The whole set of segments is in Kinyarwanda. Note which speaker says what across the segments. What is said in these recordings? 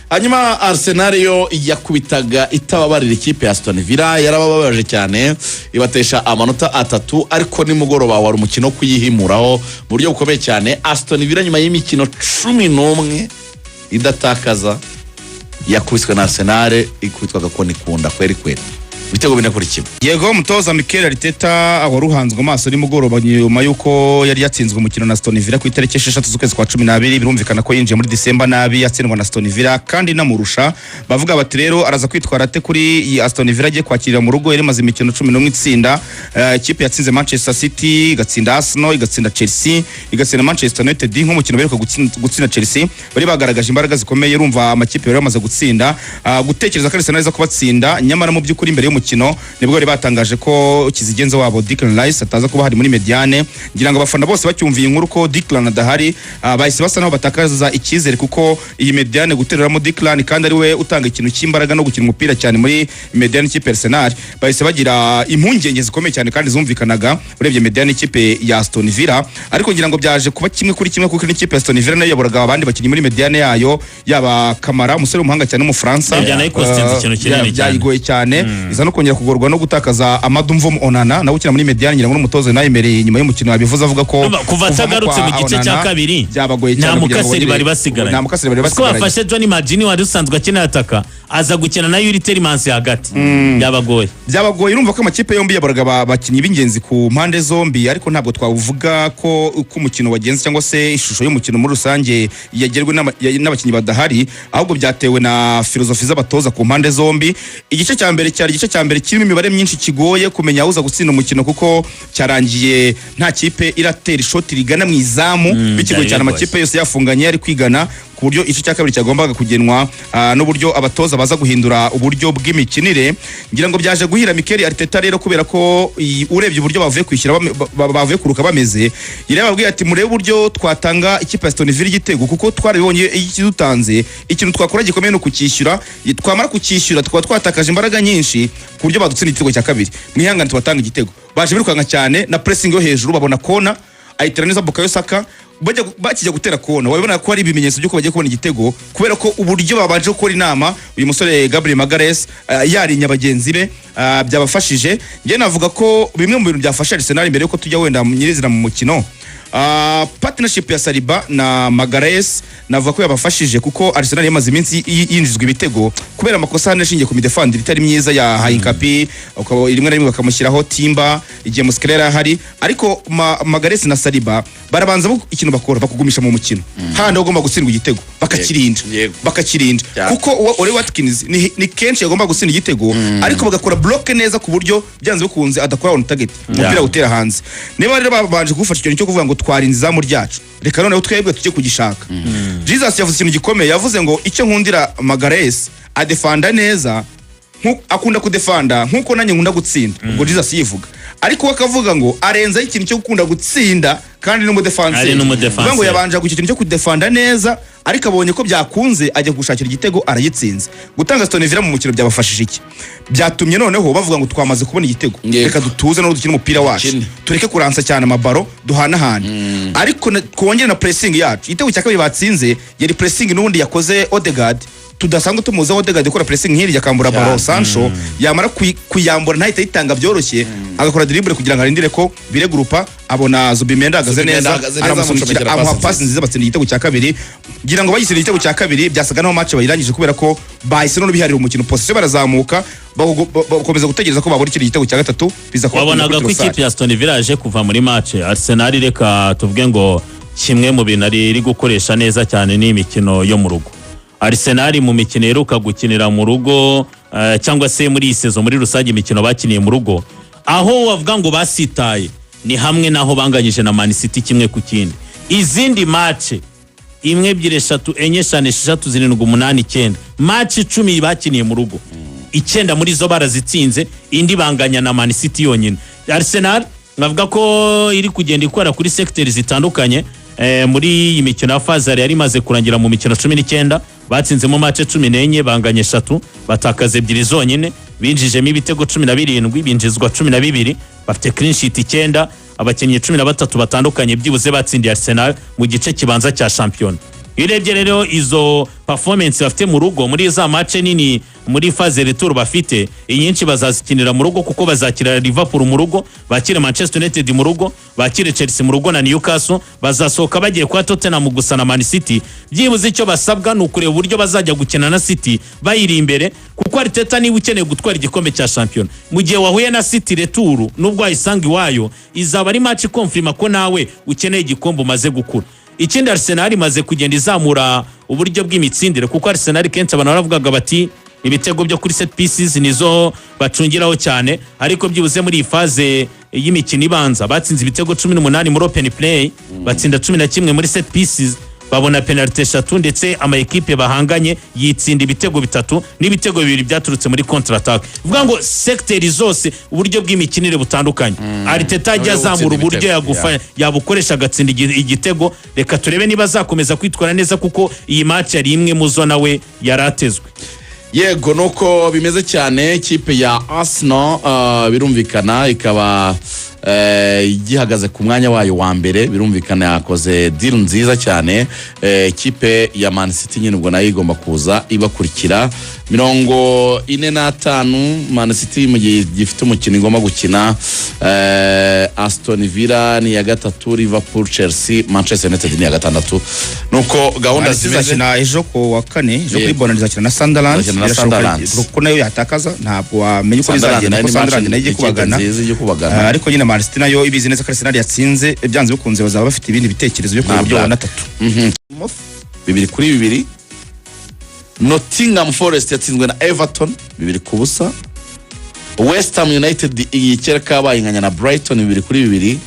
Speaker 1: hanyuma Arsenal yo yakubitaga itababarira ikipe ya Aston Villa yarababaje cyane ibatesha amanota 3 ariko nimugoroba wari umukino kuyihimuraho mu buryo bukomeye cyane. Aston Villa nyuma y'imikino 11 idatakaza yakubiswe na Arsenal ikubitwaga ko nikunda kweri bitego binakurikiye.
Speaker 2: Yego mutoza Mikel Arteta waruhanzwe amaso ni mugoroba nyuma yuko yari yatsinzwe umukino na Aston Villa ku itariki 6 z'ukwezi kwa 12 birumvikana ko yinjiye muri December nabi yatsindwa na Aston Villa kandi namurusha bavuga bati rero araza kwitwara ate kuri iyi Aston Villa agiye kwakirira mu rugo yari maze imikino 11 itsinda. Ikipe yatsinze Manchester City igatsinda Arsenal igatsinda Chelsea igatsinda Manchester United nk'umukino beruka gutsinda Chelsea bari bagaragaje imbaraga zikomeye urumva amakipe yari yamaze gutsinda gutekereza ko Arsenal iza kubatsinda nyamara mu by'ukuri imbere y'umukino nibwo bari batangaje ko kizigenza wabo Declan Rice ataza kuba hari muri mediane ngira ngo abafana bose bacyumviye inkuru ko Declan adahari bahise basa naho batakaza ikizere kuko iyi mediane gutereramo Declan kandi ari we utanga ikintu cy'imbaraga no gukina umupira cyane muri mediane cy'ipe Arsenal bahise bagira impungenge zikomeye cyane kandi zumvikanaga urebye mediane cy'ipe ya Aston Villa ariko ngira ngo byaje kuba kimwe kuri kimwe kuko n'ikipe ya Aston Villa nayo yaboraga abandi bakinnyi muri mediane yayo yaba Kamara umusore w'umuhanga cyane mu France byayigoye cyane iza no kongera kugorwa no gutakaza Amadumvo Onana nawe ukina muri mediane ngira ngo n'umutozo nayo imbere nyuma y'umukino yabivuze avuga ko
Speaker 3: kuva atagarutse mu gice cya kabiri
Speaker 2: byabagoye cyane
Speaker 3: kugira ngo bari basigaranye ko bafashe John Magini wari usanzwe akina ataka aza gukina na Yuri Telemans hagati byabagoye urumva ko amakipe yombi yaboraga abakinnyi b'ingenzi ku mpande zombi ariko ntabwo twavuga ko umukino wagenze cyangwa se ishusho y'umukino muri rusange yagerwe n'abakinnyi badahari ahubwo byatewe na filozofi z'abatoza ku mpande zombi. Igice cya mbere kirimo imibare myinshi kigoye kumenya uza gutsinda umukino kuko cyarangiye nta kipe iratera ishoti rigana mu izamu bikigoye cyane amakipe yose yafunganye ari kwigana ku buryo igice cya kabiri cyagombaga kugenwa n'uburyo abatoza baza guhindura uburyo bw'imikinire ngira ngo byaje guhira Mikel Arteta rero kubera ko urebye uburyo bavuye kwishyira bavuye kuruka bameze yarababwiye ati murebe uburyo twatanga ikipe ya Aston Villa igitego kuko twarabibonye ikidutanze ikintu twakora gikomeye no kukishyura twamara kukishyura twatakaje imbaraga nyinshi ku buryo badutsinda igitego cya kabiri mwihangane tubatanga igitego baje birukanka cyane na pressing yo hejuru babona kona ayitera neza Bukayo Saka bakijya gutera kona wabona ko ari ibimenyetso byo ko bagiye kubona igitego kubera ko uburyo babanje gukora inama uyu musore Gabriel Magalhaes yarinya bagenzi be byabafashije nge navuga ko bimwe mu bintu byafasha Arsenal imbere yuko tujya wenda nyirizina mu mukino partnership ya Saliba na Magalhaes navuga ko yabafashije kuko Arsenal yamaze iminsi yinjizwa ibitego kubera amakosa aneshingiye ku midefender itari myiza ya Hainkapi rimwe na rimwe bakamushyiraho Timba igihe Muskelera hari ariko Magalhaes na Saliba barabanza ikintu bakora bakugumisha mu mukino handi ugomba gutsindwa igitego bakakirinda kuko Ole Watkins ni kenshi yagomba gutsinda igitego ariko bagakora block neza ku buryo byanze bikunze adakora on target umupira utera hanze niba rero babanje gufasha ikintu cyo kuvuga ngo twarinze izamu ryacu reka none twebwe tujye kugishaka. Jesus yavuze ikintu gikomeye yavuze ngo icyo nkundira Magalhaes adefanda neza akunda kudefanda nkuko nanjye nkunda gutsinda ubwo Jesus yivuga ariko akavuga ngo arenza ikintu cyo gukunda gutsinda kandi n'umudefanse ngo yabanje gucyo ikintu cyo kudefanda neza ariko abonye ko byakunze ajya gushakira igitego arayitsinze gutanga Aston Villa mu mukino byabafashije iki byatumye noneho bavuga ngo twamaze kubona igitego reka dutuze no dukina umupira wacu tureke kuransa cyane amabaro duhanahana ariko twongere na pressing yacu igitego cya kabiri batsinze yari pressing n'ubundi yakoze Odegaard tudasanga tumuza Odegaard gukora pressing nk'iri yakambura baro Sancho yamara kuyambura ntahita yitanga byoroshye agakora dribble kugira ngo arindire ko bire grupa abona Zubimenda agaze neza aramusunikira amuha pass nziza batsinda igitego cya kabiri ngira ngo bayisira igitego cya kabiri byasaga naho match bayirangije kubera ko bahise no biharira umukino position barazamuka bakomeza gutegereza ko babura igitego cya gatatu biza ko wabonaga ko ikipe ya Aston Villa yaje kuva muri match Arsenal reka tuvuge ngo kimwe mu bintu ari gukoresha neza cyane ni imikino yo mu rugo. Arsenal mu mikino yeruka gukinira mu rugo cyangwa se muri season muri rusange imikino bakiniye mu rugo aho wavuga ngo basitaye ni hamwe naho banganyije na Man City kimwe ku kindi izindi match imwe 2 3 4 5 6 7 8 8 9 match 10 bakiniye mu rugo 9 muri zo barazitsinze indi banganya na Man City yonyine. Arsenal navuga ko iri kugenda ikora kuri sectors zitandukanye muri iyi mikino ya Fazari yari maze kurangira mu mikino 19 batsinze mu match 14 banganye 3 batakaze 2 zonyine binjijemo ibitego 17 binjizwa 12 bafite clean sheet 9 abakinnyi 13 batandukanye byibuze batsindiye Arsenal mu gice kibanza cya champion Irebye rero izo performance bafite mu rugo muri za match nini muri phase retour bafite inyinshi bazazikinira mu rugo kuko bazakira Liverpool mu rugo, bakire Manchester United mu rugo, bakire Chelsea mu rugo na Newcastle, bazasohoka bagiye kwa Tottenham gusa na Man City. Byibuze icyo basabwa ni ukureba uburyo bazajya gukina na City bayiri imbere kuko Arteta niba ukeneye gutwara igikombe cya champion mu gihe wahuye na City retour nubwo ayisanga iwayo izaba ari match confirma ko nawe ukeneye igikombe umaze gukura. Ikindi Arsenal imaze kugenda izamura uburyo bw'imitsindire kuko Arsenal kenshi abantu baravugaga bati ibitego byo kuri set pieces nizo bacungiraho cyane, ariko byibuze muri faze y'imikino ibanza batsinze ibitego 18 muri open play, batsinda 11 muri set pieces, babona penalty 3 ndetse ama equipe bahanganye yitsinda ibitego 3 n'ibitego 2 byaturutse muri counter attack. Vuga ngo sector zose uburyo bw'imikinire butandukanye. Arteta yazamura uburyo yabukoresha agatsinda igitego. Reka turebe niba zakomeza kwitwara neza kuko iyi match yari imwe mu zo nawe yaratezwe.
Speaker 1: Yego nuko bimeze cyane ikipe ya Arsenal birumvikana ikaba igihagaze ku mwanya wayo wa mbere, birumvikana yakoze deal nziza cyane. Ikipe ya Man City nyine ubwo nayo igomba kuza ibakurikira 45. Man City mu gihe gifite umukino igomba gukina Aston Villa ni ya gatatu, Liverpool, Chelsea, Manchester United ni ya gatandatu. Nuko gahunda
Speaker 2: zizakina ejo ko wa kane, ejo kuri Bonane izakina na Sunderland kuko nayo yatakaza, ntabwo wamenye uko izagenda kuko Sunderland nayo igiye kubagana ariko nyine Man City nayo ibizi neza ko Arsenal yatsinze byanze bikunze bazaba bafite ibindi bitekerezo byo ku buryo wa gatatu.
Speaker 1: 2-2. Nottingham Forest yatsinzwe na Everton 2-0. West Ham United ikereka bayinganya na Brighton 2-2.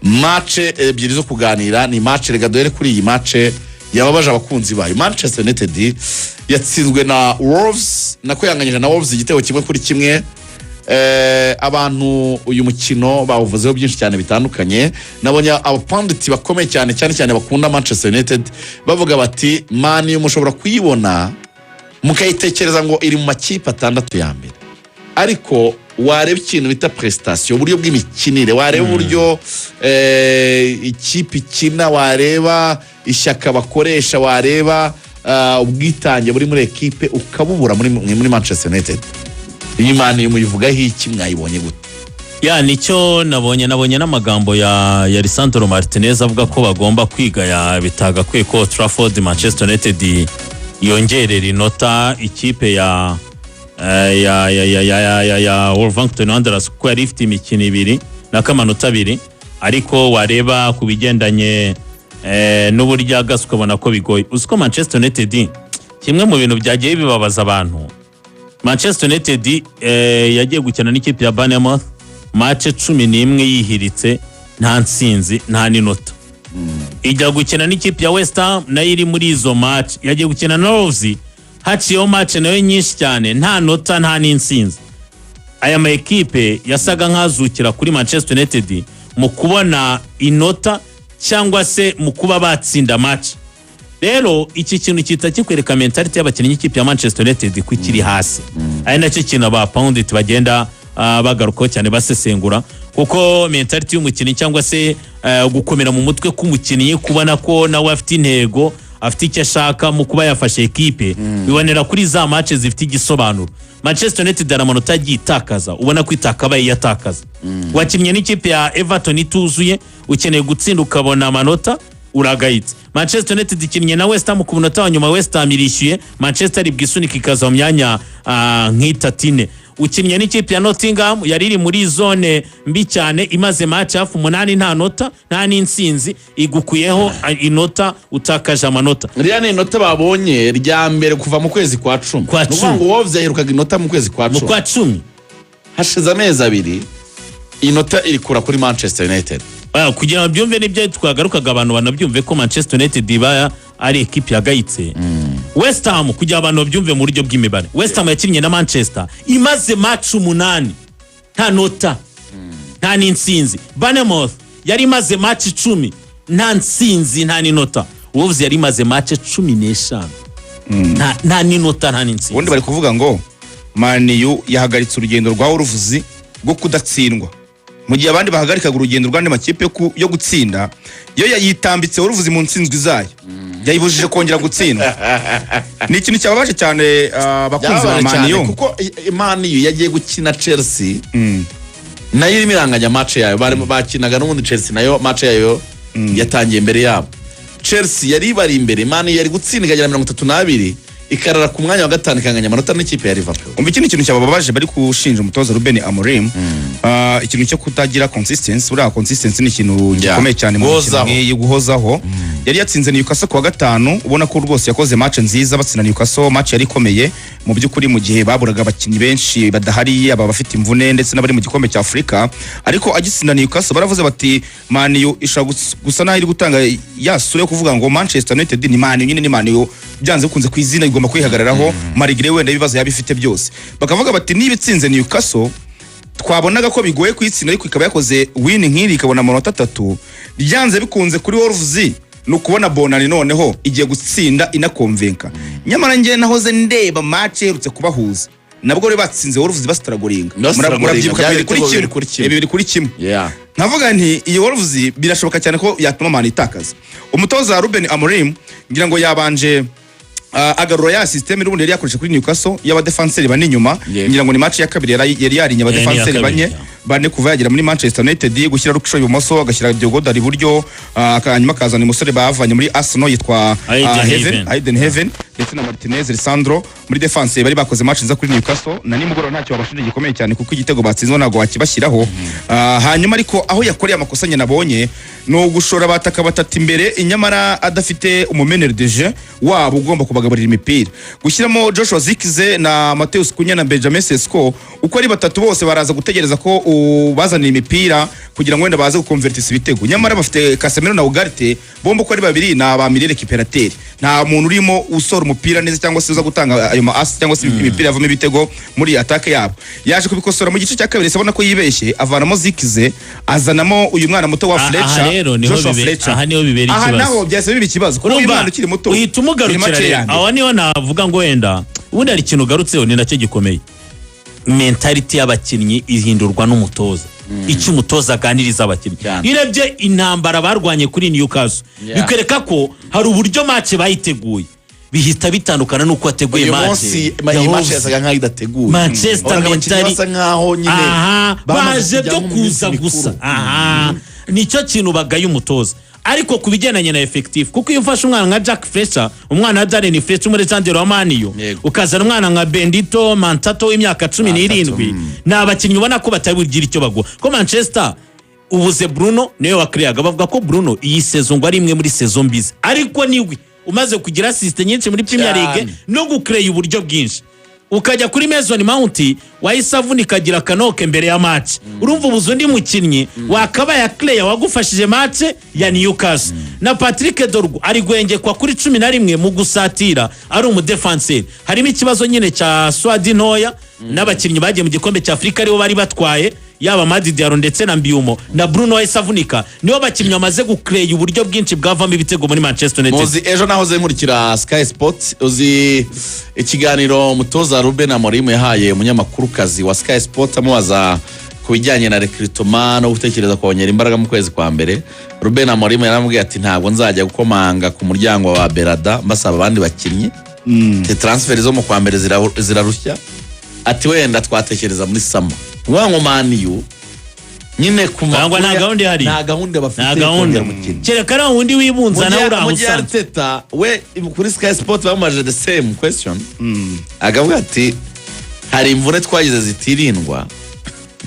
Speaker 1: Match ebyiri zo kuganira ni match rega dore kuri iyi match yababaje abakunzi bayo. Manchester United yatsinzwe na Wolves, nako yanganyije na Wolves igitego 1-1. Abantu uyu mukino bawuvuzeho byinshi cyane bitandukanye. Nabonye abapunditi bakomeye cyane bakunda Manchester United bavuga bati mani mushobora kuyibona mukayitekereza ngo iri mu makipe 6 ya mbere, ariko wareba ikintu bita prestation, uburyo bw'imikinire, wareba uburyo ikipe ikina, wareba ishyaka bakoresha, wareba ubwitange buri muri ekipe ukabubura muri Manchester United. Iyi mani muyivugaho iki, mwayibonye gute?
Speaker 3: Ya nicyo nabonye n'amagambo ya Lisandro Martinez avuga ko bagomba kwiga ya bitaga kwe ko Trafford Manchester United yongerera inota ikipe ya Wolverhampton Wanderers ko yari ifite imikino 2 n'akamanota 2, ariko wareba kubigendanye n'uburyo agaswe ukabona ko bigoye. Uziko Manchester United kimwe mu bintu byagiye bibabaza abantu, Manchester United yagiye gukina n'ikipe ya Bournemouth match 11 yihiritse nta nsinzi nta ninota. Ijya gukina n'ikipe ya West Ham nayo iri muri izo match, yagiye gukina na Wolves haciyeho match nayo nyinshi cyane nta nota nta n'insinzi. Aya ma ekipe yasaga nkazukira kuri Manchester United mu kubona inota cyangwa se mu kuba batsinda match. Rero iki kintu kitakikwereka mentality y'abakinnyi ikipe ya Manchester United kwikiri hasi. Ari nacyo kintu aba pundit bagenda bagaruko cyane basesengura kuko mentality y'umukinnyi cyangwa se gukomera mu mutwe k'umukinnyi kubona ko nawe afite intego, afite icyo ashaka mu kuba yafashe ekipe bibonera kuri za match zifite igisobanuro. Manchester United aramanota gitakaza, ubona kwitakabaye yatakaza. Wakinnye n'ikipe ya Everton ituzuye, ukeneye gutsinda ukabona amanota uragayitse. Manchester United ikinnye na West Ham ku munota wa nyuma, West Ham irishyuye, Manchester ibwisunika ikaza mu myanya nk'itatine. Ukinnye n'ikipe ya Nottingham yari iri muri zone mbi cyane, imaze match hafi 8 nta nota nta n'insinzi, igukuyeho inota utakaje amanota.
Speaker 1: Riya ni inota babonye rya mbere kuva mu kwezi kwa 10. Nuko Wolves yaherukaga inota mu kwezi kwa 10.
Speaker 3: Mu kwa 10
Speaker 1: hashize amezi 2 inota irikura kuri Manchester United.
Speaker 3: Kugira ngo byumve n'ibyo twagarukaga abantu banabyumve ko Manchester United iba ari ekipe yagayitse. West Ham kugira abantu babyumve mu buryo bw'imibare, West Ham yakinnye na Manchester imaze match 8 nta nota nta n'insinzi. Bournemouth yari imaze match 10 nta nsinzi nta n'inota. Wolves yari imaze match 15 nta n'inota nta n'insinzi.
Speaker 2: Ubundi bari kuvuga ngo Man U yahagaritse urugendo rwa Wolves bwo kudatsindwa mu gihe abandi bahagarikaga urugendo rw'andi makipe yo gutsinda yo yayitambitse uruvuze mu nsinzwi zayo yayibujije kongera gutsindwa. Ni ikintu cyababaje cyane abakunzi ba Man U
Speaker 1: kuko Man U yagiye gukina Chelsea nayo irimo iranganya match yayo bakinaga n'ubundi Chelsea nayo match yayo yatangiye imbere yabo. Chelsea yari bari imbere, Man U yari gutsinda ikagera 32 ikarara ku mwanya wa gatanu ikanganya amanota n'ikipe ya Liverpool.
Speaker 2: Ikindi kintu cyababaje bari kushinja umutoza Ruben Amorim ikintu cyo kutagira consistency. Buriya consistency ni ikintu gikomeye cyane mu mikino yo guhozaho. Yari yatsinze Newcastle ku wa gatanu, ubona ko rwose yakoze match nziza batsinda Newcastle, match yari ikomeye mu by'ukuri mu gihe baburaga abakinnyi benshi badahari, aba bafite imvune ndetse n'abari mu gikombe cya Afrika. Ariko agitsinda Newcastle baravuze bati Man U ishaka gusa naho iri gutanga yasure yo kuvuga ngo Manchester United ni Man U, nyine ni Man U byanze bikunze ku izina igomba kwihagararaho marigire wenda ibibazo yabifite byose. Bakavuga bati niba itsinze Newcastle twabonaga ko bigoye kwitsinda ariko ikaba yakoze win nk'iri ikabona amanota 3 byanze bikunze kuri Wolves no kubona Bonani noneho igiye gutsinda inakonvenka. Nyamara ngiye nahoze ndeba match yerutse kubahuza nabwo bari batsinze Wolves bastragoringa murabyibuka biri kuri kimwe. Navuga nti iyo Wolves birashoboka cyane ko yatuma Man itakaza. Umutoza Ruben Amorim ngira ngo yabanje agarura ya system irubundi yari yakoresha kuri Newcastle y'aba defenseur bane inyuma. Ngira ngo ni match ya kabiri yari yarinya aba defenseur bane kuva yagira muri Manchester United gushyira Rukisho ibumoso agashyira Diogo Dalot iburyo akanyuma kazana umusore bavanye muri Arsenal yitwa Heaven ndetse na Martinez Lisandro muri defense bari bakoze match nza kuri Newcastle na nimugoro ntacyo babashije gikomeye cyane kuko igitego batsinzwe nago wakibashyiraho. Hanyuma ariko aho yakoreye amakosa nyine nabonye no gushora bataka batatu imbere inyamara adafite umumeneur de jeu wabo ugomba kubagaburira imipira, gushyiramo Joshua Zirkzee na Mateus Cunha na Benjamin Sesko uko ari batatu bose baraza gutegereza ko bazana imipira kugira ngo wenda baze gukonvertisa ibitego. Nyamara bafite Casemiro na Ugarte bombo ko ari babiri na ba Mirele Kiperateur, nta muntu urimo usora umupira neza cyangwa se uza gutanga ayo ma-ass cyangwa se imipira yavamo ibitego muri attaque yabo. Yaje kubikosora mu gice cya kabiri sabona ko yibeshye avanamo Zirkzee azanamo uyu mwana muto wa Fletcher, Joshua Fletcher.
Speaker 3: Aha niho bibera ikibazo.
Speaker 2: Naho byase bibi ikibazo kuko uyu mwana ukiri muto
Speaker 3: uhita umugarukira. Aho niho navuga ngo wenda ubundi ari ikintu garutseho ni nacyo gikomeye. Mentality y'abakinnyi ihindurwa n'umutoza. Icyo umutoza aganiriza abakinnyi. Nirebye intambara barwanye kuri Newcastle bikwereka ko hari uburyo match bayiteguye bihita bitandukana nuko wateguye match.
Speaker 1: Match yasaga nkaho idateguye.
Speaker 3: Manchester mentally
Speaker 1: basa nkaho nyine
Speaker 3: baje byo kuza gusa. Nicyo kintu bagaye umutoza. Ariko kubigendanye na effective kuko iyo ufashe umwana nka Jack Fletcher, umwana wa Darren Fletcher muri Chandler wa Man U, ukazana umwana nka Bendito Mantato w'imyaka 17 n'abakinnyi ubona ko batabigira icyo bagwa. Ko Manchester ubuze Bruno niwe wakreaga bavuga ko Bruno iyi saison ngo ari imwe muri saison mbizi, ariko niwe umaze kugira assist nyinshi muri Premier League no gucreate uburyo bwinshi. Ukajya kuri Mason Mount wayisavuni kagira kanoke mbere ya match. Urumva ubuzo ndi mukinnyi wakaba ya Clay wagufashije match ya Newcastle. Na Patrick Dorgu ari gwengekwa kuri 11 mu gusatira ari umudefenseur. Harimo ikibazo nyine cya Swadi Noya n'abakinnyi bagiye mu gikombe cya Afrika aribo bari batwaye yaba Madi Diaro ndetse na Mbiumo na Bruno wayisavunika nibo bakinnyi bamaze gucreate uburyo bwinshi bwavamo ibitego muri Manchester United.
Speaker 1: Muzi ejo naho zenkurikira Sky Sports uzi ikiganiro mutoza Ruben Amorim yahaye umunyamakuru kazi wa Sky Sports amubaza kubijyanye na recruitment no gutekereza kongera imbaraga mu kwezi kwa mbere. Ruben Amorim yaramubwiye ati ntabwo nzajya gukomanga ku muryango wa Berada mbasaba abandi bakinnyi. Te transfer zo mu kwa mbere zirarushya. Ati wenda twatekereza muri sama. Wango Man U nyine
Speaker 3: kumangwa nta gahunda ihari,
Speaker 1: nta gahunda bafite kongera umukino.
Speaker 3: Kereka naho undi wibunza nawe urahusa.
Speaker 1: Teta we kuri Sky Sports bamaje the same question. Agavuga ati hari imvune twagize zitirindwa.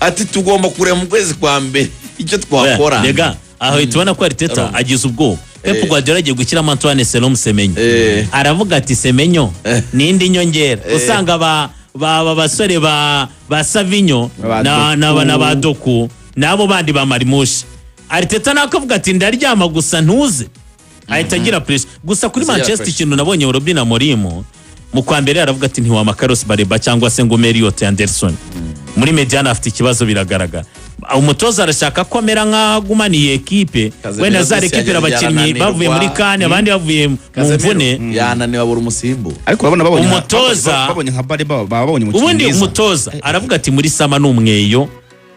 Speaker 1: Ati tugomba kurema mu kwezi kwa mbere icyo twakora.
Speaker 3: Rega aho itubona ko Teta agize ubwo. Pep Guardiola agiye gukira Antoine Selom Semenyo. Aravuga ati Semenyo nindi nyongera. Usanga ba basore ba Savinho na badoku nabo bandi ba Marimushi. Arteta nakavuga ati ndaryama gusa ntuze. Ahita agira pressure. Gusa kuri Manchester ikintu nabonye Ruben Amorim mu kwa mbere aravuga ati ntiwama Carlos Baleba cyangwa se ngo Elliot Anderson. Muri Mediana afite ikibazo biragaragara. Umutoza arashaka ko amera nk'agumaniye equipe wenda za equipe abakinnyi bavuye muri kane abandi bavuye mu mvune
Speaker 1: yananiwe abura umusimbo.
Speaker 2: Ariko urabona babonye
Speaker 3: umutoza
Speaker 2: babonye nka Baleba babonye mu
Speaker 3: ubundi umutoza aravuga ati muri sama n'umweyo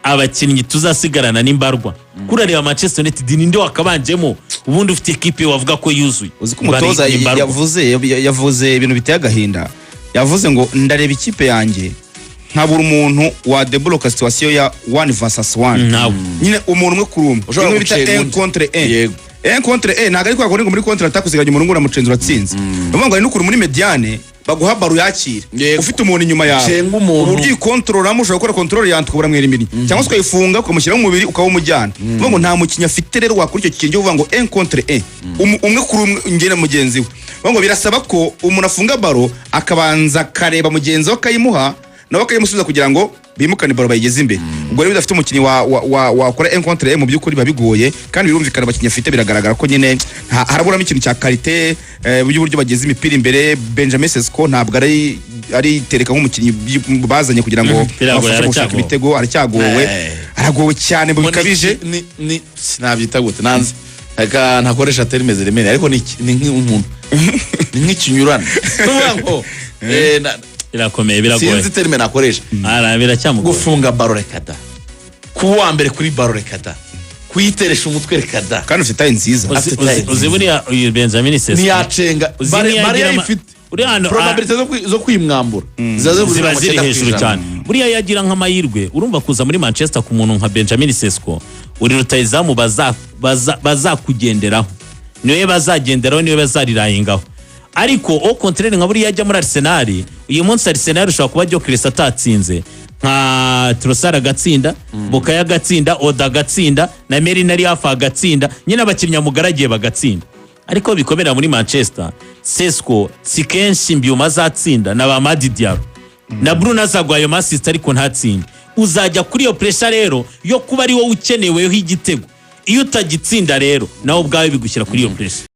Speaker 3: abakinnyi tuzasigarana n'imbarwa kurareba Manchester United ninde wakabanjemo ubundi ufite equipe wavuga ko yuzuye
Speaker 2: uzi ko umutoza yavuze ibintu biteye agahinda yavuze ngo ndareba ikipe yanjye nkabura umuntu wa debloka situation ya 1 versus 1 nyine umuntu umwe kuri umwe
Speaker 1: ushobora
Speaker 2: bita 1 contre 1 1 contre 1 ntago ari kwakora ngo muri contre attack usiganye umuntu ngura mucenzo uratsinze uvuga ngo ari n'ukuri muri mediane baguha baro yakira ufite umuntu inyuma yawe uburyo ikontorora mushobora gukora control yantukubura mwera imbiri cyangwa se ukayifunga ukamushyira mu mubiri ukaba umujyana uvuga ngo nta mukinya afite rero wakora icyo kintu uvuga ngo 1 contre 1 umwe kuri umwe ngena mugenzi we uvuga ngo birasaba ko umuntu afunga baro akabanza kareba mugenzi we akayimuha nawe akayimusubiza kugira ngo bimukane baro bayigeze imbere ubwo rero bidafite umukinnyi wakora 1 contre 1 mu by'ukuri babigoye kandi birumvikana abakinnyi afite biragaragara ko nyine haraburamo ikintu cya qualité buryo bageze imipira imbere. Benjamin Sesko ntabwo ari tereka nk'umukinnyi bazanye kugira ngo bafashe gushaka ibitego aracyagowe aragowe cyane mu bikabije
Speaker 1: ni sinabyita gute nanze ntakoresha terime ziremere ariko ni nk'umuntu ni nk'ikinyurana ngo
Speaker 3: irakomeye biragoye
Speaker 1: sinzi terime nakoresha
Speaker 3: biracyamugoye
Speaker 1: gufunga baro rekada kuwa mbere kuri baro rekada kuyiteresha umutwe rekada
Speaker 2: kandi ufite tayi nziza
Speaker 3: uzi buriya uyu Benjamin Sesko
Speaker 1: niyacenga Maria ifite probability zo kwimwambura
Speaker 3: ziba ziri hejuru cyane buriya yagira nk'amahirwe urumva kuza muri Manchester ku muntu nka Benjamin Sesko uri rutayizamu bazakugenderaho niwe bazagenderaho niwe bazarirahingaho ariko au contraire nka buriya ajya muri Arsenal uyu munsi Arsenal ushobora kuba Gyökeres atatsinze nka Trossard agatsinda Bukayo agatsinda Oda agatsinda na Merinari hafi agatsinda nyine abakinnyi mugaragiye bagatsinda ariko bikomera muri Manchester Sesko si kenshi mbyuma azatsinda na ba Madi Diallo na Bruno azagwayo masista ariko ntatsinda uzajya kuri iyo pressure rero yo kuba ari wowe ukeneweho igitego iyo utagitsinda rero nawe ubwawe bigushyira kuri iyo pressure